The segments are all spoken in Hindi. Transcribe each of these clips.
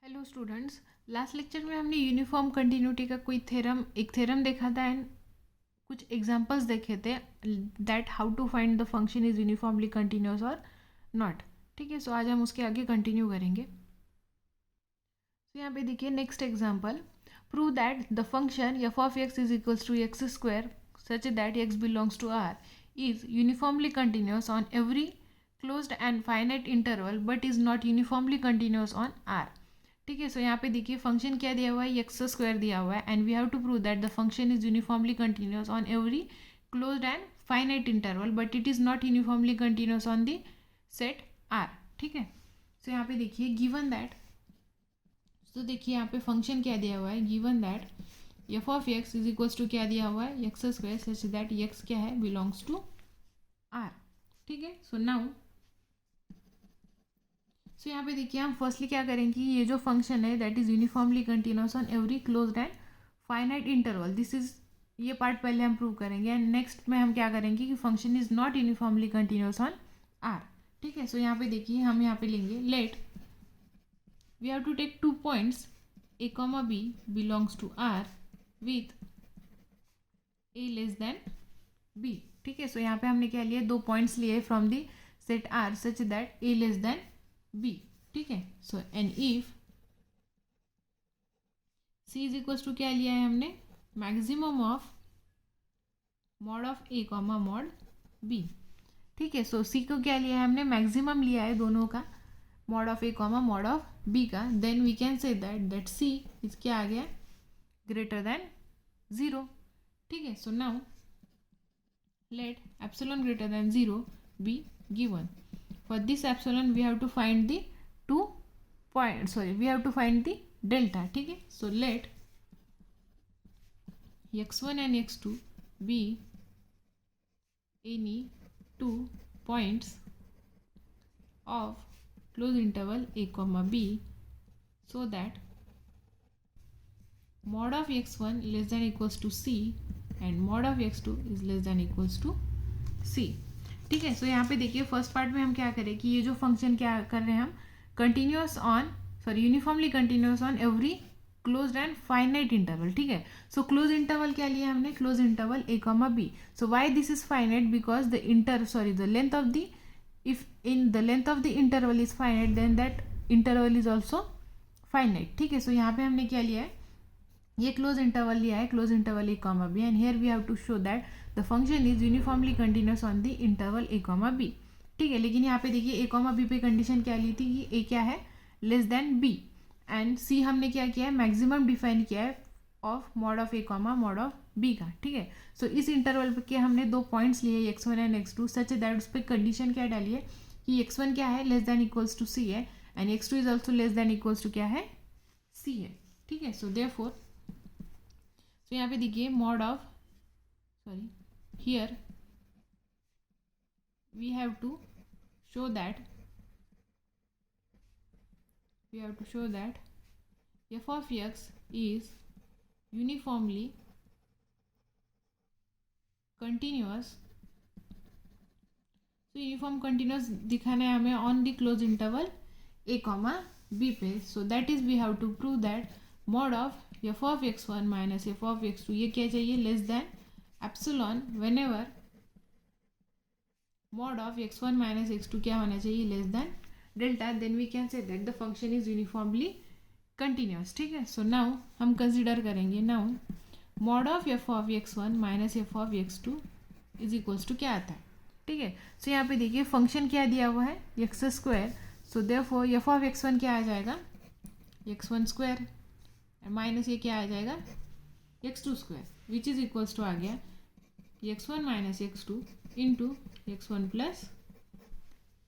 हेलो स्टूडेंट्स, लास्ट लेक्चर में हमने यूनिफॉर्म कंटिन्यूटी का एक थ्योरम देखा था एंड कुछ एग्जांपल्स देखे थे that how to find the function is uniformly continuous और नॉट। ठीक है, सो आज हम उसके आगे कंटिन्यू करेंगे। तो यहाँ पे देखिए next example, prove that the function f of x is equals to x square such that x belongs to R is uniformly continuous on every closed and finite interval but is not uniformly continuous on R. ठीक है, सो यहाँ पे देखिए फंक्शन क्या दिया हुआ है, एक्स स्क्वायर दिया हुआ है and we have to prove that the function is uniformly continuous on every closed and finite interval but it is not uniformly continuous on the set R. ठीक है, सो यहाँ पे देखिए गिवन दैट, तो देखिए यहाँ पे फंक्शन क्या दिया हुआ है, given that f of x is equals to क्या दिया हुआ है, x square such that x क्या है, बिलोंग्स टू आर। ठीक है, सो नाउ सो यहाँ पे देखिए हम फर्स्टली क्या करेंगे, ये जो फंक्शन है that is uniformly continuous on every closed and finite interval, this is ये पार्ट पहले हम प्रूव करेंगे एंड नेक्स्ट में हम क्या करेंगे कि function is not uniformly continuous on R. ठीक है, सो यहाँ पे देखिए हम यहाँ पे लेंगे let we have to take 2 points a comma b belongs to r with a less than b। ठीक है, सो यहाँ पे हमने क्या लिया, 2 पॉइंट्स लिए from the set r such that a less than b। ठीक है, so and if c is equals to क्या लिया है हमने, maximum of mod of a comma mod b। ठीक है, सो c को क्या लिया है हमने, मैक्सिमम लिया है दोनों का, mod of a comma mod of b का, then we can say that c is क्या आ गया, ग्रेटर देन 0। ठीक है, so now let epsilon greater than 0 be given. For this epsilon we have to find the we have to find the delta. ठीक है, so let x1 and x2 be any 2 points of closed interval a comma b so that mod of x1 less than equals to c and mod of x two is less than equals to c. ठीक है, सो यहाँ पे देखिए फर्स्ट पार्ट में हम क्या करें कि ये जो फंक्शन क्या कर रहे हैं हम, continuous on uniformly continuous on every closed and finite interval. ठीक है, सो क्लोज इंटरवल क्या लिया हमने, close interval a comma b. So why this is finite, because the length of the if in the length of the interval is finite then that interval is also finite. ठीक है, सो यहाँ पे हमने क्या लिया है, ये क्लोज इंटरवल लिया है, close interval a comma b and here we have to show that the function is uniformly continuous on the interval a comma b. ठीक है, लेकिन यहाँ पे देखिए ए कॉमा बी पे कंडीशन क्या ली थी कि ए क्या है, less than b, and c हमने क्या किया है, मैक्सिमम डिफाइन किया है of mod of a comma mod of b का। ठीक है, सो इस इंटरवल पे के हमने 2 पॉइंट्स लिए x1 and x2 such that उस पर कंडीशन क्या डाली है कि x1 क्या है, less than equals to c है and x2 is also less than equals to क्या है, सी है। ठीक है, सो देयरफॉर तो यहाँ पे देखिए mod of here we have to show that f of x is uniformly continuous. तो यूनिफॉर्म कंटिन्यूअस दिखाना है हमें on the close interval a comma b पे, so that is we have to prove that mod of f of x1 minus f of x2 ये क्या चाहिए, less than epsilon whenever mod of x1 minus x2 क्या होना चाहिए, less than delta, then we can say that the function is uniformly continuous. ठीक है, सो नाउ हम कंसिडर करेंगे, now mod of f of x1 minus f of x2 is equals to क्या आता है। ठीक है, सो यहाँ पे देखिए फंक्शन क्या दिया हुआ है, x square, so therefore F of x1 क्या आ जाएगा, x1 स्क्वायर माइनस ये क्या आ जाएगा, x2 square which is equals to आ गया x1 minus x2 into x1 plus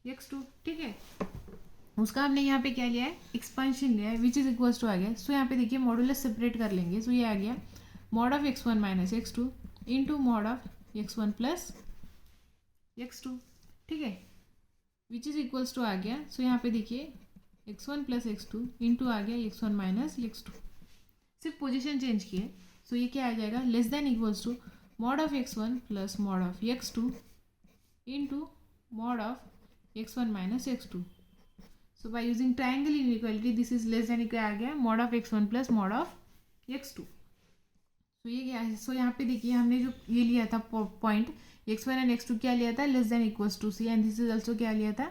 x2। ठीक है, उसका हमने यहाँ पे क्या लिया है, एक्सपेंशन लिया है विच इज इक्वल्स टू आ गया। सो यहाँ पे देखिए मॉडुलस सेपरेट कर लेंगे, सो ये आ गया mod of x1 minus x2 into mod of x1 plus x2। ठीक है, विच इज इक्वल्स टू आ गया, सो यहाँ पे देखिए x1 प्लस x2 इंटू आ गया x1 माइनस x2, सिर्फ पोजीशन चेंज किए, सो ये क्या आ जाएगा, less than equals to mod of x1 plus mod of x2 into mod of x1 minus x2। So by using triangle inequality this is less than क्या आ गया, mod of x1 plus mod of x2। तो ये क्या है, सो यहाँ पे देखिए हमने जो ये लिया था पॉइंट x1 एंड x2 क्या लिया था, less than equals to c, and this is also क्या लिया था,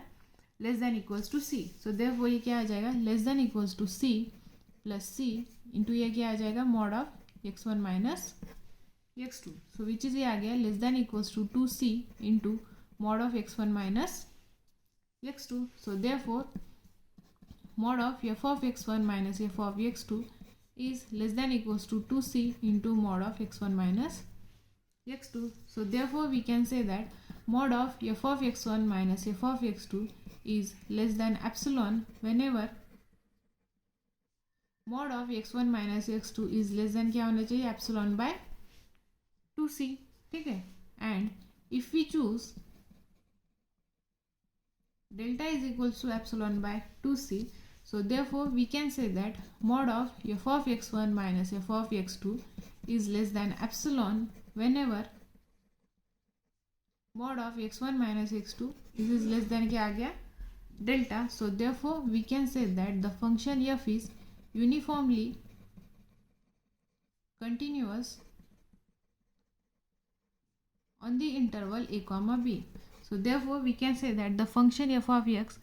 less than equals to c. So therefore ये क्या आ जाएगा, less than equals to c plus c into ये क्या आ जाएगा, mod of x1 minus x2। So which is ये आ गया less than equals to 2c into mod of x1 minus x2। So therefore mod of f of x1 minus f of x2 is less than equals to 2c into mod of x1 minus x2. So therefore we can say that mod of f of x1 minus f of x2 is less than epsilon whenever mod of x1 minus x2 is less than क्या होना चाहिए, epsilon by 2c, ठीक है। and if we choose delta is equals to epsilon by 2c, so therefore we can say that mod of f of x1 minus f of x2 is less than epsilon whenever mod of x1 minus x2 is less than क्या आ गया, delta. So therefore we can say that the function f is uniformly continuous on the interval a comma b. So therefore we can say that the function f of x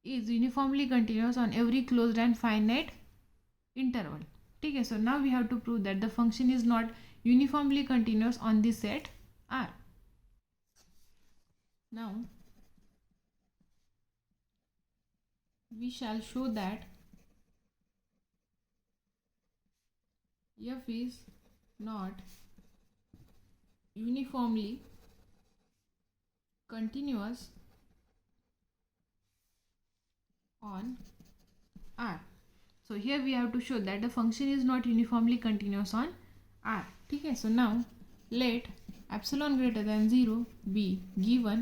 is uniformly continuous on every closed and finite interval, ठीक है। So now we have to prove that the function is not uniformly continuous on the set R. Now we shall show that f is not uniformly continuous on R. So here we have to show that the function is not uniformly continuous on R, ठीक है। So now let epsilon greater than 0 be given,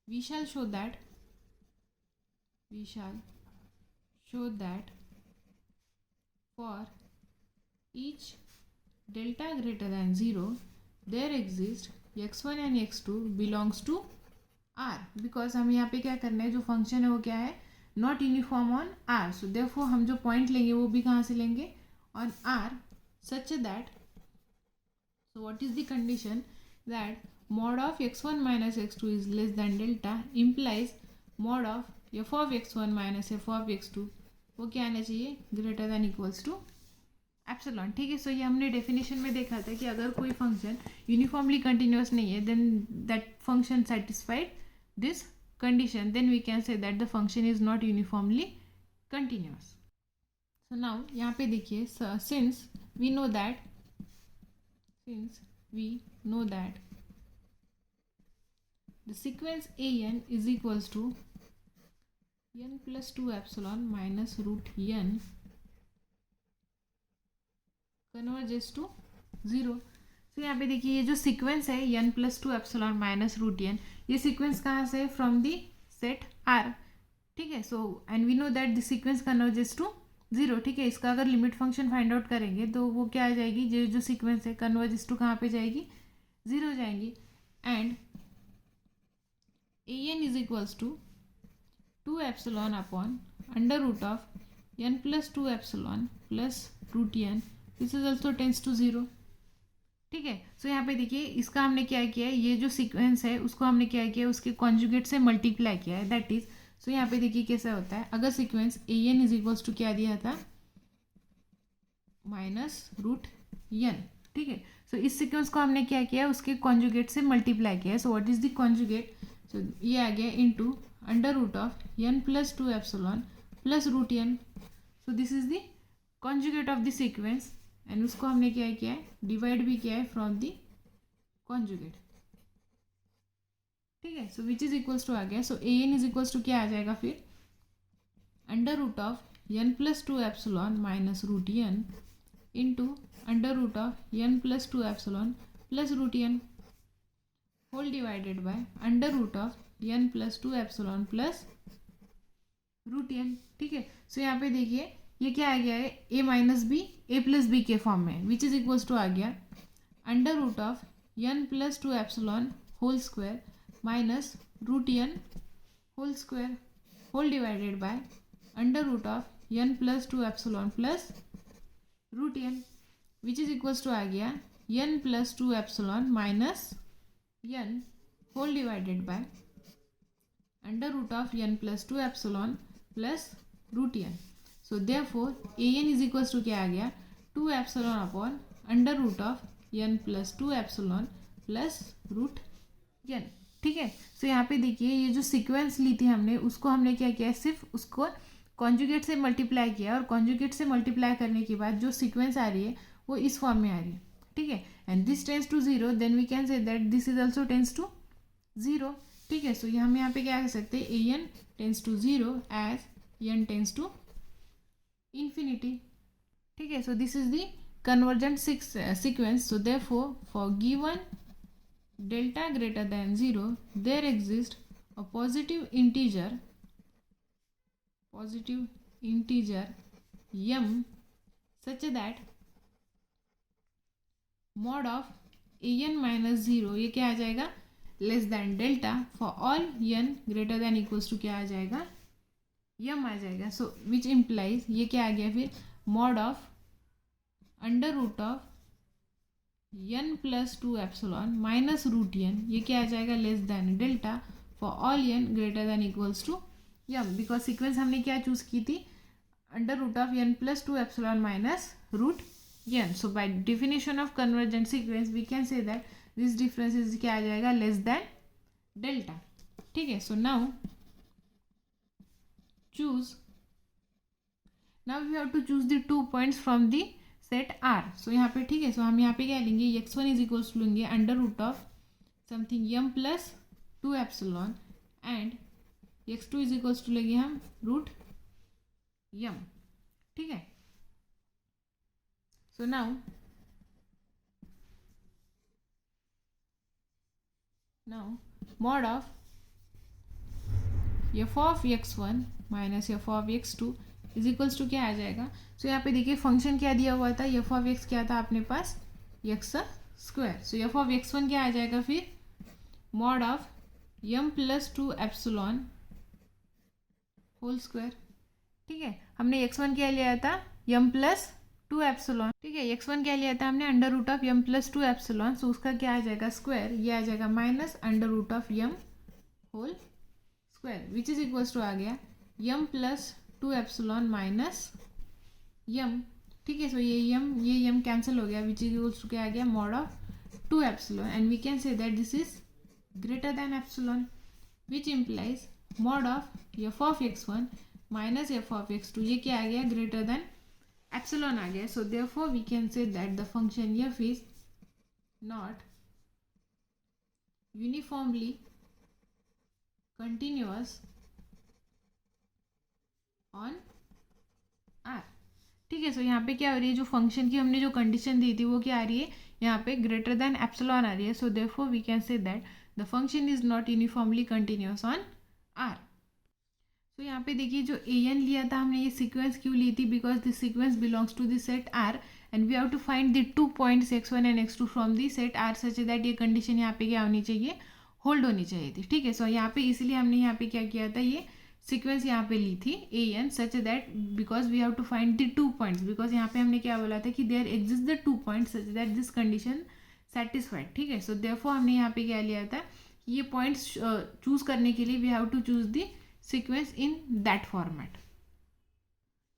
we shall show that for each delta greater than 0 there exists x1 and x2 belongs to R, because हम यहाँ पे क्या करना है, जो फंक्शन है वो क्या है, not uniform on R. So therefore हम जो पॉइंट लेंगे वो भी कहाँ से लेंगे, on R, such that, so what is the condition, that mod of x1 minus x2 is less than delta implies mod of f of x1 minus f of x2 वो क्या आना चाहिए, greater than equals to epsilon, ठीक है। सो ये हमने डेफिनेशन में देखा था कि अगर कोई फंक्शन यूनिफॉर्मली कंटिन्यूस नहीं है then that function satisfied this condition, then we can say that the function is not uniformly continuous. So now यहाँ पे देखिए, since we know that the sequence an is equals to n plus 2 epsilon minus root n converges to 0. तो यहाँ पे देखिए ये जो सीक्वेंस है n plus 2 epsilon minus root n, ये सीक्वेंस कहाँ से है, फ्रॉम दी सेट R, ठीक है। So and we know that the sequence converges to 0, ठीक है। इसका अगर लिमिट फंक्शन फाइंड आउट करेंगे तो वो क्या आ जाएगी, जो सीक्वेंस है कन्वर्जेस टू कहाँ पे जाएगी, 0 जाएंगी। And an is equals to 2 epsilon upon under root of n plus 2 epsilon plus root n, this is also tends to 0, ठीक है। सो यहाँ पे देखिए इसका हमने क्या किया है, ये जो सीक्वेंस है उसको हमने क्या किया है, उसके कॉन्जुगेट से मल्टीप्लाई किया है, दैट इज। सो यहाँ पे देखिए कैसा होता है, अगर sequence an is equals to क्या दिया था, माइनस रूट n, ठीक है। सो इस सीक्वेंस को हमने क्या किया है, उसके कॉन्जुगेट से मल्टीप्लाई किया है। So what is the conjugate, so ये आ गया into under root of n plus 2 epsilon plus root n। So this is the conjugate of the sequence, and उसको हमने क्या किया है, डिवाइड भी किया है फ्रॉम दी कॉन्जुगेट, ठीक है। So which is equals to आ गया, so an is equals to क्या आ जाएगा फिर, under root of n plus 2 epsilon minus root n into under root of n plus 2 epsilon plus root n whole divided by under root of n plus 2 epsilon plus root n, ठीक है। सो यहाँ पे देखिए ये क्या आ गया है, a minus b a plus b के फॉर्म में, विच इज इक्वल्स टू आ गया under root of n plus 2 epsilon whole square minus root n whole square whole divided by under root of n plus 2 epsilon plus root n which is equals to आ गया n plus 2 epsilon minus n whole divided by under root of n plus 2 epsilon plus root n. So therefore an is equals to क्या आ गया 2 epsilon upon under root of n plus 2 epsilon plus root n. ठीक है. सो यहाँ पे देखिए ये जो सीक्वेंस ली थी हमने उसको हमने क्या किया, सिर्फ उसको कॉन्जुगेट से मल्टीप्लाई किया और कॉन्जुगेट से मल्टीप्लाई करने के बाद जो सीक्वेंस आ रही है वो इस फॉर्म में आ रही है. ठीक है. And this tends to zero, then we can say that this is also tends to zero. ठीक है. सो हम यहाँ पे क्या कर सकते हैं, a n tends to zero as n tends to infinity. ठीक है. So this is the convergent sequence. So therefore for given delta greater than 0 there exists a positive integer m such that mod of an minus 0 ये क्या आ जाएगा less than delta for all n greater than equals to क्या आ जाएगा m आ जाएगा. सो विच इम्प्लाइज ये क्या आ गया फिर mod of under root of n plus 2 epsilon minus root n ये क्या आ जाएगा less than delta for all n greater than equals to m. Because sequence हमने क्या चूज की थी under root of n plus 2 epsilon minus root n. So by definition of convergent sequence we can say that this difference is क्या आ जाएगा लेस दैन डेल्टा. ठीक है. So now we have to choose the 2 points from the set R. सो यहाँ पे ठीक है. सो हम यहाँ पे क्या लेंगे x1 इज इक्वल्स टू लेंगे under root of something m plus 2 epsilon and x2 is equals to लेंगे हम रूट m. ठीक है. So now mod of f of x1 minus f of x2 is equals to क्या आ जाएगा. सो यहाँ पे देखिए फंक्शन क्या दिया हुआ था f of x क्या था अपने पास x square. So f of x1 क्या आ जाएगा फिर mod of m plus 2 epsilon whole square. ठीक है. हमने x1 क्या लिया था m प्लस 2 एप्सिलॉन. ठीक है. x1 क्या लिया था हमने under root of m plus 2 epsilon. So उसका क्या आ जाएगा स्क्वायर, ये आ जाएगा minus under root of m whole square which is equals to आ गया m plus 2 epsilon minus m. ठीक है. सो ये m कैंसिल हो गया विच इज इक्वल्स टू क्या आ गया mod of 2 epsilon and we can say that this is greater than epsilon which implies mod of f of x1 minus f of x2 ये क्या आ गया ग्रेटर दैन एप्सिलॉन आ गया. So therefore we can say that the function f is not uniformly continuous on R. ठीक है. सो यहाँ पे क्या हो रही है जो फंक्शन की हमने जो कंडीशन दी थी वो क्या आ रही है यहाँ पे ग्रेटर दैन एप्सिलॉन आ रही है. So therefore we can say that the function is not uniformly continuous on R. सो यहाँ पे देखिए जो an लिया था हमने ये सीक्वेंस क्यों ली थी because this sequence belongs to the set R and we have to find the 2 points x1 and x2 from the set R such that ये कंडीशन यहाँ पे क्या होनी चाहिए होल्ड होनी चाहिए थी. ठीक है. सो यहाँ पे इसीलिए हमने यहाँ पे क्या किया था ये सीक्वेंस यहाँ पे ली थी an such that because we have to find the 2 points because यहाँ पे हमने क्या बोला था कि there exist the 2 points such that this condition satisfied. ठीक है. सो देयरफॉर हमने यहाँ पे क्या लिया था ये पॉइंट्स चूज करने के लिए we have to choose the sequence in that format.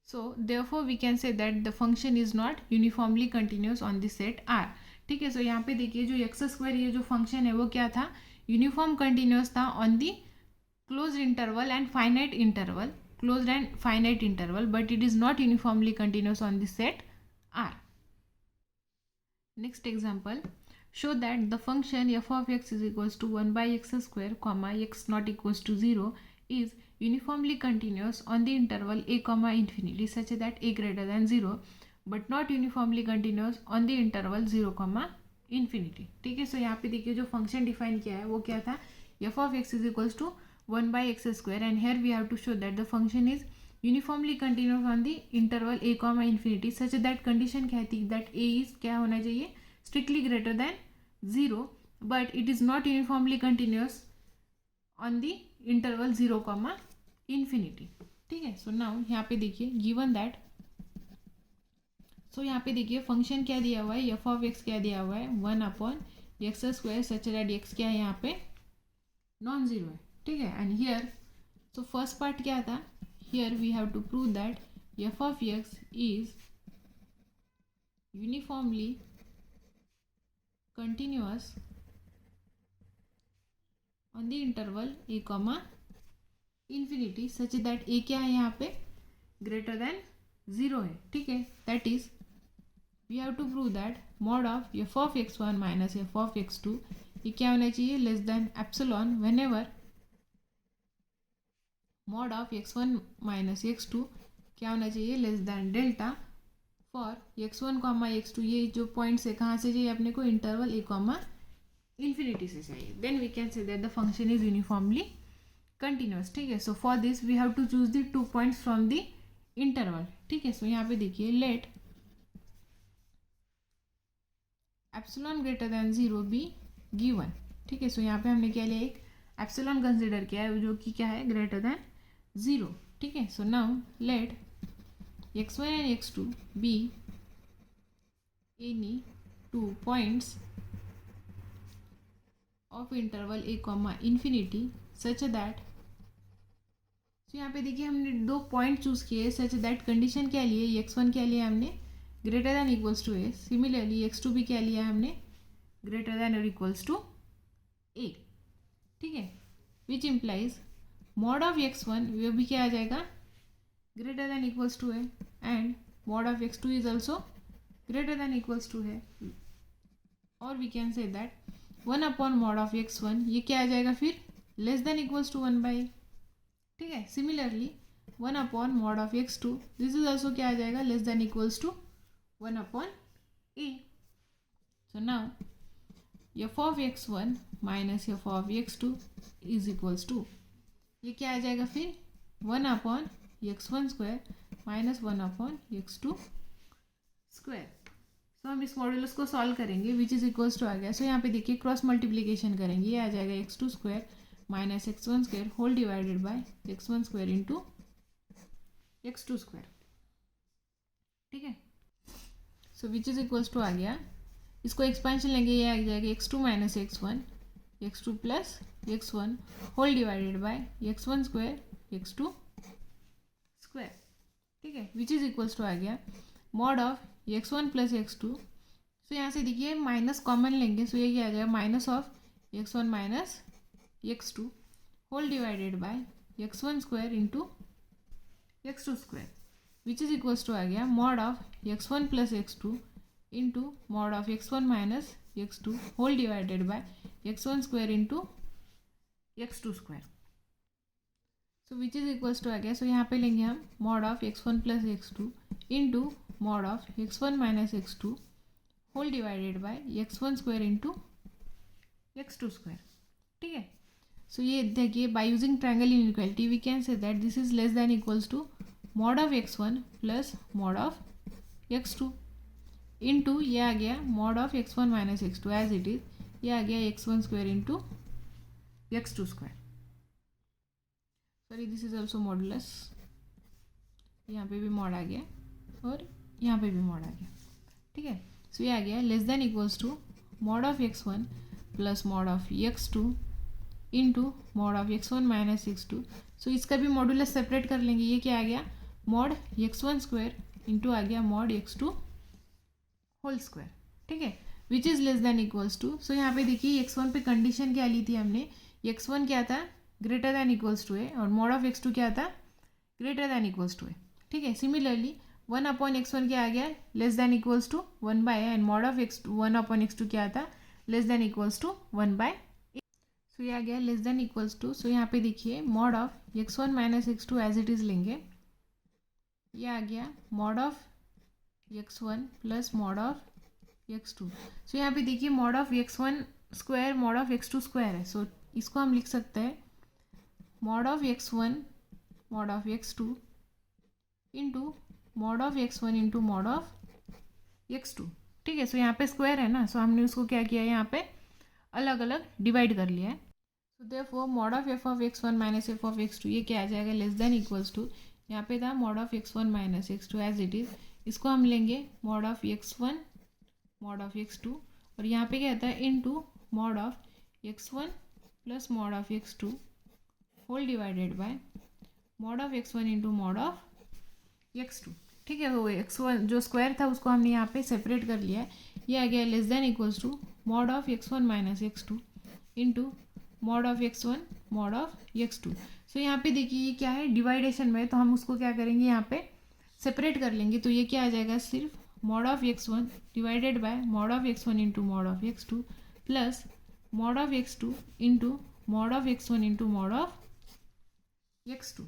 So therefore we can say that the function is not uniformly continuous on the set R. ठीक है. सो यहाँ पे देखिए जो x स्क्वायर ये जो फंक्शन है वो क्या था यूनिफॉर्म कंटिन्यूस था on the closed interval and finite interval closed and finite interval but it is not uniformly continuous on the set R. Next example show that the function f of x is equals to 1 by x square comma x not equals to 0 is uniformly continuous on the interval a comma infinity such that a greater than 0 but not uniformly continuous on the interval 0 comma infinity. ठीक है. सो यहाँ पे देखिए जो फंक्शन डिफाइन किया है वो क्या था f of x is equals to 1 by x square and here we have to show that the function is uniformly continuous on the interval a comma infinity such that condition कहती है that a is क्या होना चाहिए strictly greater than 0 but it is not uniformly continuous on the interval 0, ठीक है। सो नाउ यहाँ पे देखिए गिवन दैट, सो यहाँ पे देखिए फंक्शन क्या दिया हुआ है, एफ ऑफ एक्स क्या दिया हुआ है, 1/x² सच दैट एक्स क्या है यहाँ पे नॉन जीरो है, ठीक है। And here so first part क्या था, here we have to prove that f of x is uniformly continuous on the interval a, such that a क्या है यहाँ पे ग्रेटर देन 0 है, ठीक है। That is we have to prove that mod of f of x1 minus f of x2 ये क्या होना चाहिए less than epsilon whenever mod of x1 minus x2 क्या होना चाहिए less than delta for x1 comma x2, ये जो पॉइंट्स है कहाँ से चाहिए अपने को इंटरवल a, से चाहिए, then we can say that the function is uniformly continuous, ठीक है। So for this we have to choose the 2 points from the interval, ठीक है। सो यहाँ पे देखिए let epsilon greater than 0 be given, ठीक है। सो यहाँ पे हमने क्या लिया, एक एप्सिलॉन कंसिडर किया है जो कि क्या है ग्रेटर देन 0, ठीक है। So now late x1 and x2 be any 2 points of interval a, such that, तो यहाँ पे देखिए हमने 2 पॉइंट चूज किए सच दैट कंडीशन क्या लिए, x1 क्या लिया हमने greater than equals to a, similarly x2 भी क्या लिया हमने ग्रेटर दैन और इक्वल्स टू ए, ठीक है। विच इम्प्लाइज मॉड ऑफ x1 वो भी क्या आ जाएगा greater than equals to a and mod of x2 is also greater than equals to है, और we can say that 1/mod of x1 ये क्या आ जाएगा फिर less than equals to 1/a, ठीक है। Similarly 1/mod of x2 this is also क्या आ जाएगा less than equals to 1/a. So now f of x1 minus f of x2 is equals to ये क्या आ जाएगा फिर 1/x1² माइनस 1/x2². सो हम इस मॉड्यूलस को सॉल्व करेंगे विच इज इक्वल्स टू आ गया। सो यहाँ पे देखिए क्रॉस मल्टीप्लीकेशन करेंगे, ये आ जाएगा x2² minus x1² whole divided by x1² into x2², ठीक है। So which is equals to आ गया, इसको एक्सपेंशन लेंगे ये आ जाएगा x2 minus x1 x2 plus x1 whole divided by x1² x2², ठीक है। विच इज इक्वल्स टू आ गया mod of x1 plus x2, सो यहाँ से देखिए माइनस कॉमन लेंगे, सो ये क्या आ जाएगा minus of x1 minus x2 whole divided by x1² into x2², which is equals to आ गया mod of x1 plus x2 into mod of x1 minus x2 whole divided by x1² into x2², so which is equals to आ गया। सो यहाँ पे लेंगे हम mod of x1 plus x2 into mod of x1 minus x2 whole divided by x1² into x2², ठीक है। सो ये देखिए by using triangle inequality we can say that this is less than equals to mod of x1 plus mod of x2 into ये आ गया mod of x1 minus x2 as it is, ये आ गया x1² into x2², sorry this is also modulus, यहाँ पे भी मॉड आ गया और यहाँ पे भी मॉड आ गया, ठीक है। सो ये आ गया less than equals to mod of x1 plus mod of x2 into mod of x1 minus x2, so इसका भी मॉडुलस सेपरेट कर लेंगे, ये क्या आ गया मॉड x1² इंटू आ गया मॉड x2 होल स्क्वायर, ठीक है। Which is less than equals to, so यहाँ पे देखिए x1 पे कंडीशन क्या ली थी हमने, x1 क्या था greater than equals to a और मॉड ऑफ x2 क्या था greater than equals to a, ठीक है। सिमिलरली 1/x1 क्या आ गया less than equals to 1/a and mod of x2 1/x2 क्या था less than equals to 1/a, so ये आ गया less than equals to. So यहाँ पे देखिए mod of x1 minus x2 as it is लेंगे, ये आ गया mod of x1 plus mod of x2, सो यहाँ पे देखिए mod of x1² mod of x2² है, सो इसको हम लिख सकते हैं mod of x1 mod of x2 into mod of x1 into mod of x2, ठीक है। सो यहाँ पे स्क्वायर है ना, सो हमने उसको क्या किया यहाँ पे अलग अलग डिवाइड कर लिया है। तो therefore mod of f of x one minus f of x two ये क्या आ जाएगा, लेस देन इक्वल्स टू, यहाँ पे था mod of x one minus x two as it is, इसको हम लेंगे mod of x one mod of x two, और यहाँ पे क्या आता है into mod of x one plus mod of x two whole divided by mod of x one into mod of x two. ठीक है, वो एक्स वन जो स्क्वायर था उसको हमने यहाँ पे सेपरेट कर लिया है, ये आ गया less than equals to mod of x one minus x two into mod of x one mod of x two. So यहाँ पे देखिए ये क्या है डिवाइडेशन में, तो हम उसको क्या करेंगे यहाँ पे सेपरेट कर लेंगे, तो ये क्या आ जाएगा सिर्फ mod of x one divided by mod of x one into mod of x two plus mod of x two into mod of x one into mod of x two.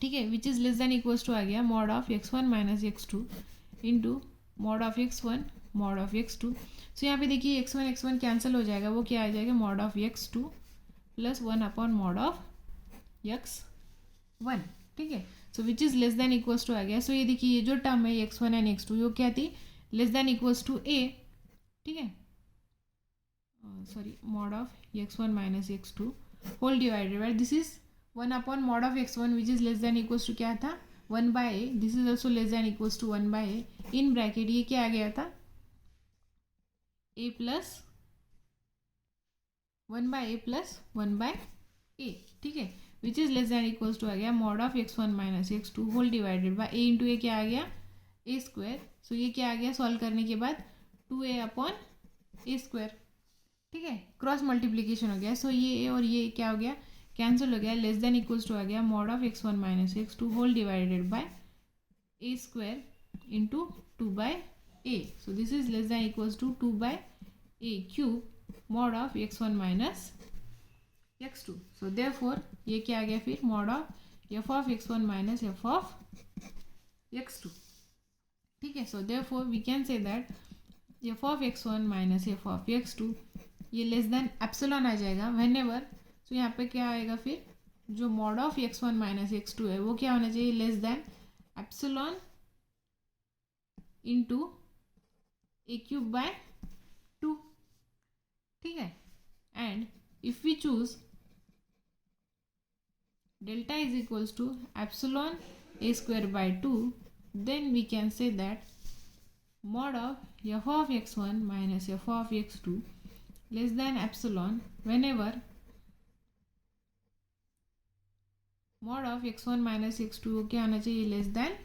ठीक है, which is less than equals to आ गया mod of x one minus x two into mod of x one mod of x two. So यहाँ पे देखिए एक्स वन कैंसिल हो जाएगा, वो क्या आ जाएगा mod of x two plus one upon mod of x one. ठीक है, so which is less than equals to आ गया। सो ये देखिए ये जो टर्म है x one and x two, वो क्या थी less than equals to a. ठीक है, sorry mod of x one minus x two whole divided by this is one upon mod of x one which is less than equals to क्या था one by a, this is also less than equals to one by a, in bracket ये क्या आ गया था a plus one by a plus one by a. ठीक है, which is less than equals to आ गया mod of x one minus x two whole divided by a into a क्या आ गया ए स्क्वायर। सो ये क्या आ गया सॉल्व करने के बाद two a upon a square. ठीक है, क्रॉस मल्टीप्लीकेशन हो गया, सो ये ए और ये क्या हो गया कैंसिल हो गया, लेस देन इक्वल्स टू आ गया mod of x one minus x two whole divided by a square into two by a. So this is less than equals to two by a cube mod of x one minus x two. So therefore ये क्या आ गया फिर mod of f of x one minus f of x two. ठीक है, so therefore we can say that f of x one minus f of x two ये लेस देन एप्सिलॉन आ जाएगा व्हेन एवर। सो यहाँ पे क्या आएगा फिर जो mod of x one minus x two है वो क्या होना चाहिए less than epsilon into a cube by two. ठीक है, and if we choose delta is equals to epsilon a square by two, then we can say that mod of f of x1 minus f of x2 less than epsilon whenever mod of x1 minus x2 क्या आना चाहिए less than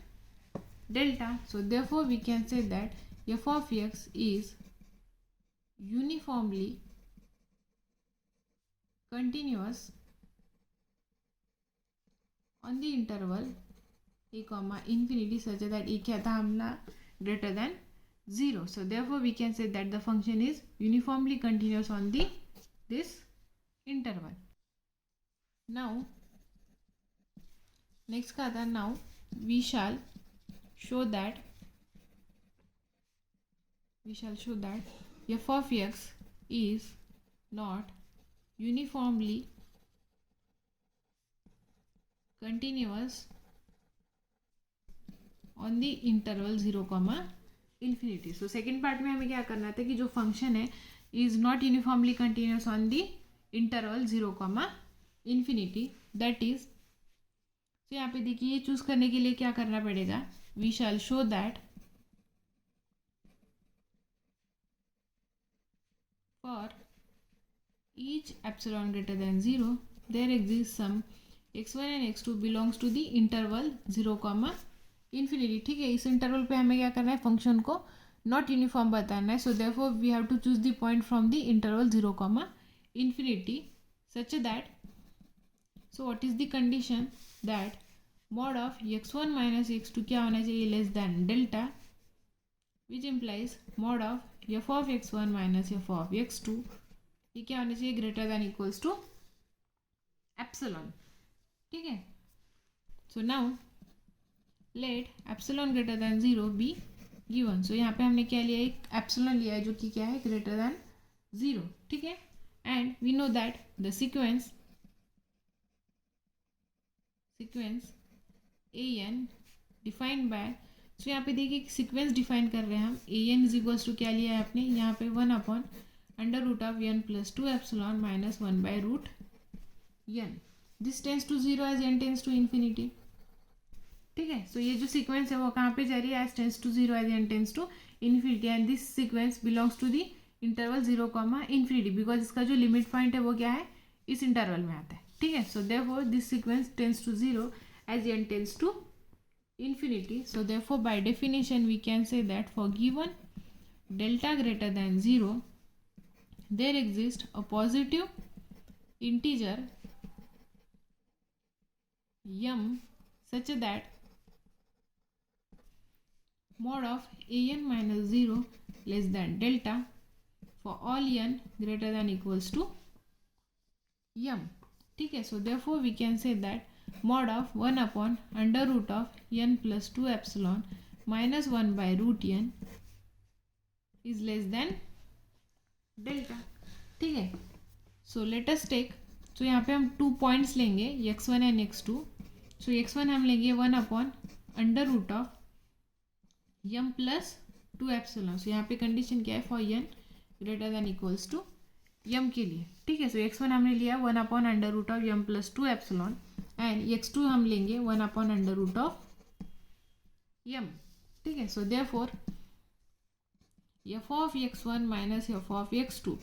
delta. So therefore we can say that f of x is uniformly continuous on the interval a comma infinity such that a क्या था हमला greater than 0. So therefore we can say that the function is uniformly continuous on the this interval. Now next का था now we shall show that f of x is not uniformly continuous on the interval 0, infinity. So second part में हमें क्या करना था कि जो फंक्शन है is not uniformly continuous on the interval 0, infinity that is. तो यहाँ पे देखिए ये चूज करने के लिए क्या करना पड़ेगा, we shall show that for each epsilon greater than 0 there exist some x1 and x2 belongs to the interval 0, infinity. ठीक है, इस इंटरवल पे हमें क्या करना है फंक्शन को नॉट यूनिफॉर्म बताना है। So therefore we have to choose the point from the interval 0, infinity such that so what is the condition that mod of x1 minus x2 क्या होना चाहिए less than delta, which implies mod of f of x1 minus f of x2 ये क्या होना चाहिए greater than equals to epsilon. ठीक है, so now let epsilon greater than 0 be given. So यहाँ पे हमने क्या लिया एक एप्सिलॉन लिया है जो कि क्या है ग्रेटर देन 0। ठीक है, and we know that the sequence a n defined by. So यहाँ पे देखिए सीक्वेंस डिफाइन कर रहे हैं हम, a n is equals to क्या लिया है आपने यहाँ पे 1 upon under root of n plus 2 epsilon minus 1 by root n, this tends to 0 as n tends to infinity. ठीक है, सो ये जो सीक्वेंस है वो कहाँ पे जा रही है, as tends to 0 as n tends to infinity, and this sequence belongs to the interval 0, infinity, because इसका जो लिमिट पॉइंट है वो क्या है, इस इंटरवल में आता है। ठीक है, so therefore this sequence tends to 0 as n tends to infinity. So therefore by definition we can say that for given delta greater than 0 there exists a positive integer m such that mod of an minus 0 less than delta for all n greater than equals to m. ठीक है, so therefore we can say that mod of 1 upon under root of n plus 2 epsilon minus 1 by root n is less than delta. ठीक है, सो लेट अस टेक, सो यहाँ पे हम 2 पॉइंट्स लेंगे x1 and x2. So x1 हम लेंगे 1 upon under root of m plus 2 epsilon. So यहाँ पे कंडीशन क्या है, for n greater than equals to m के लिए. ठीक है, सो x1 हमने लिया 1 upon under root of m plus 2 epsilon, and x2 हम लेंगे 1 upon under root of m. ठीक है, so therefore f of x1 minus f of x2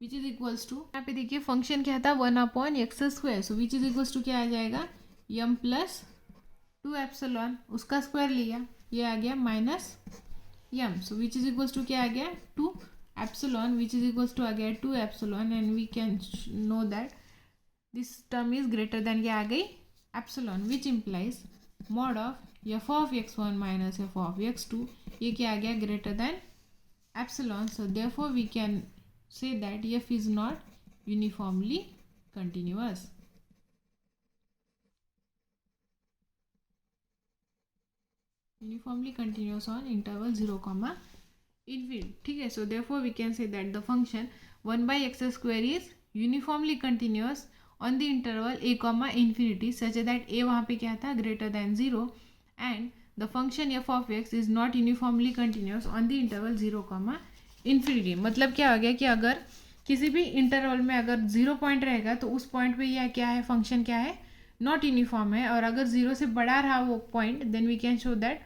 which is equals to, यहाँ पे देखिए फंक्शन क्या था 1 upon x square, so which is equals to क्या आ जाएगा, m प्लस 2 एप्सिलॉन, उसका स्क्वायर लिया, ये आ गया minus m. So which is equals to क्या आ गया 2 epsilon, which is equals to आ गया 2 epsilon, and we can know that this term is greater than क्या आ गई epsilon, which implies mod of f of x1 minus f of x2, ये क्या आ गया greater than epsilon. So therefore we can say that f is not uniformly continuous. Uniformly continuous on interval 0, infinity. ठीक है, so therefore we can say that the function 1 by x square is uniformly continuous on the interval a, infinity, such that a वहाँ पे क्या था greater than 0, and the function f of x is not uniformly continuous on the interval 0, infinity. मतलब क्या हो गया कि अगर किसी भी इंटरवल में अगर 0 पॉइंट रहेगा तो उस पॉइंट पे यह क्या है, फंक्शन क्या है, नॉट यूनिफॉर्म है, और अगर 0 से बड़ा रहा वो point, then we can show that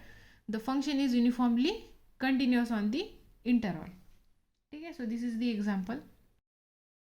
the function is uniformly continuous on the interval. ठीक है, so this is the example.